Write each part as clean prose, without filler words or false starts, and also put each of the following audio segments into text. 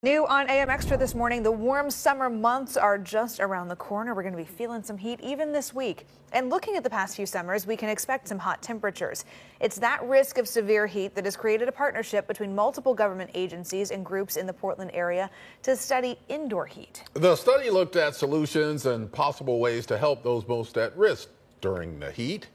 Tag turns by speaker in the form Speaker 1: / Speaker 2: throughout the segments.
Speaker 1: New on AM Extra this morning, the warm summer months are just around the corner. We're going to be feeling some heat even this week. And looking at the past few summers, we can expect some hot temperatures. It's that risk of severe heat that has created a partnership between multiple government agencies and groups in the Portland area to study indoor heat.
Speaker 2: The study looked at solutions and possible ways to help those most at risk during the heat.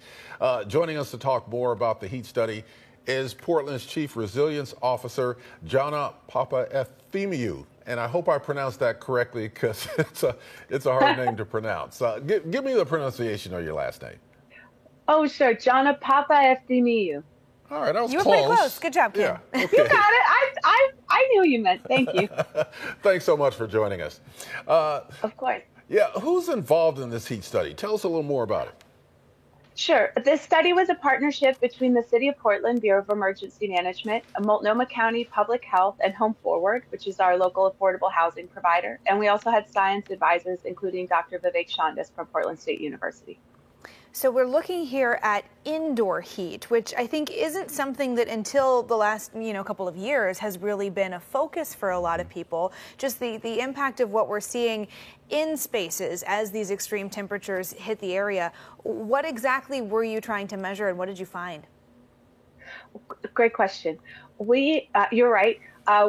Speaker 2: Joining us to talk more about the heat study is Portland's Chief Resilience Officer, Jana Papaefthimiou. And I hope I pronounced that correctly because it's a hard name to pronounce. Give me the pronunciation of your last name.
Speaker 3: Oh, sure. Jana Papaefthimiou.
Speaker 2: All right, that was
Speaker 1: You were
Speaker 2: close.
Speaker 1: pretty close. Good job, Kim.
Speaker 2: Yeah, okay.
Speaker 3: You got it. I knew you meant. Thank you.
Speaker 2: Thanks so much for joining us.
Speaker 3: Of course.
Speaker 2: Yeah, who's involved in this heat study? Tell us a little more about it.
Speaker 3: Sure. This study was a partnership between the City of Portland Bureau of Emergency Management, Multnomah County Public Health, and Home Forward, which is our local affordable housing provider. And we also had science advisors, including Dr. Vivek Chandas from Portland State University.
Speaker 1: So we're looking here at indoor heat, which I think isn't something that until the last, couple of years has really been a focus for a lot of people. Just the impact of what we're seeing in spaces as these extreme temperatures hit the area. What exactly were you trying to measure and what did you find?
Speaker 3: Great question. You're right.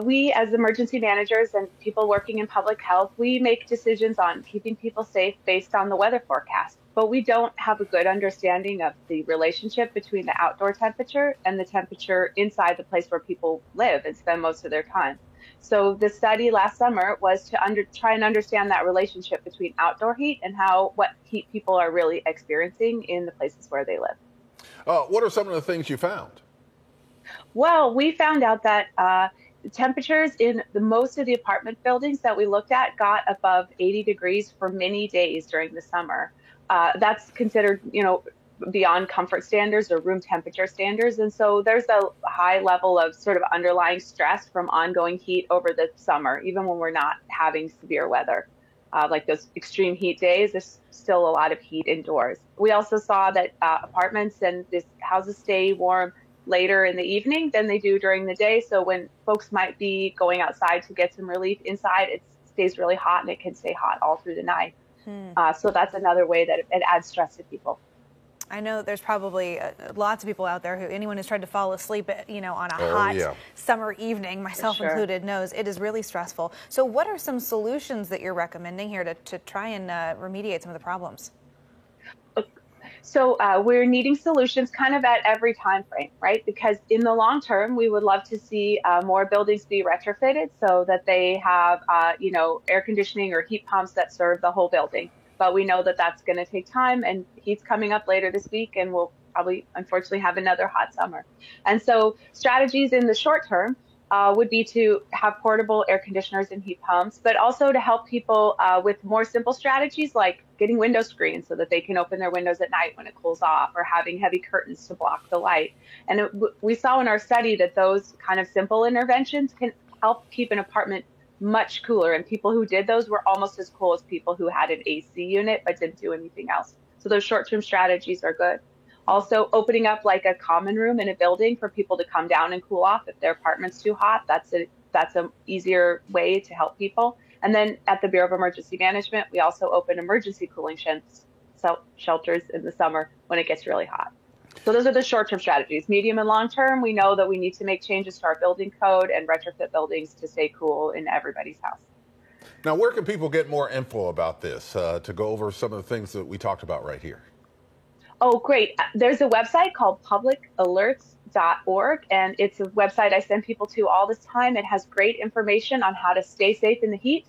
Speaker 3: We, as emergency managers and people working in public health, we make decisions on keeping people safe based on the weather forecast. But we don't have a good understanding of the relationship between the outdoor temperature and the temperature inside the place where people live and spend most of their time. So the study last summer was to try and understand that relationship between outdoor heat and what heat people are really experiencing in the places where they live.
Speaker 2: What are some of the things you found?
Speaker 3: Well, we found out that the temperatures in most of the apartment buildings that we looked at got above 80 degrees for many days during the summer. That's considered, beyond comfort standards or room temperature standards. And so there's a high level of sort of underlying stress from ongoing heat over the summer, even when we're not having severe weather. Like those extreme heat days, there's still a lot of heat indoors. We also saw that apartments and these houses stay warm later in the evening than they do during the day. So when folks might be going outside to get some relief inside, it stays really hot and it can stay hot all through the night. So that's another way that it adds stress to people.
Speaker 1: I know there's probably lots of people out there anyone who's tried to fall asleep, on a hot summer evening, myself included, knows it is really stressful. So what are some solutions that you're recommending here to try and remediate some of the problems?
Speaker 3: So we're needing solutions kind of at every time frame, right? Because in the long term, we would love to see more buildings be retrofitted so that they have, air conditioning or heat pumps that serve the whole building. But we know that that's going to take time, and heat's coming up later this week, and we'll probably, unfortunately, have another hot summer. And so strategies in the short term would be to have portable air conditioners and heat pumps, but also to help people with more simple strategies like getting window screens so that they can open their windows at night when it cools off, or having heavy curtains to block the light. And we saw in our study that those kind of simple interventions can help keep an apartment much cooler. And people who did those were almost as cool as people who had an AC unit but didn't do anything else. So those short-term strategies are good. Also, opening up like a common room in a building for people to come down and cool off if their apartment's too hot. That's an easier way to help people. And then at the Bureau of Emergency Management, we also open emergency cooling shelters in the summer when it gets really hot. So those are the short-term strategies. Medium and long-term, we know that we need to make changes to our building code and retrofit buildings to stay cool in everybody's house.
Speaker 2: Now, where can people get more info about this to go over some of the things that we talked about right here?
Speaker 3: Oh, great. There's a website called publicalerts.org, and it's a website I send people to all this time. It has great information on how to stay safe in the heat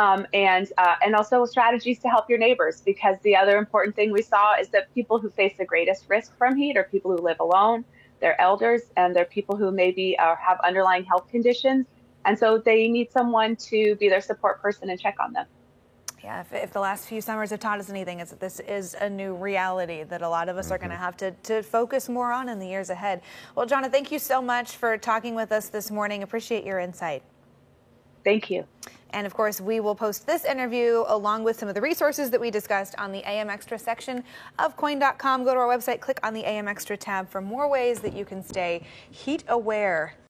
Speaker 3: and also strategies to help your neighbors, because the other important thing we saw is that people who face the greatest risk from heat are people who live alone, they're elders, and they're people who maybe have underlying health conditions. And so they need someone to be their support person and check on them.
Speaker 1: Yeah, if the last few summers have taught us anything, it's that this is a new reality that a lot of us are going to have to focus more on in the years ahead. Well, Jana, thank you so much for talking with us this morning. Appreciate your insight.
Speaker 3: Thank you.
Speaker 1: And of course, we will post this interview along with some of the resources that we discussed on the AM Extra section of KOIN.com. Go to our website, click on the AM Extra tab for more ways that you can stay heat aware.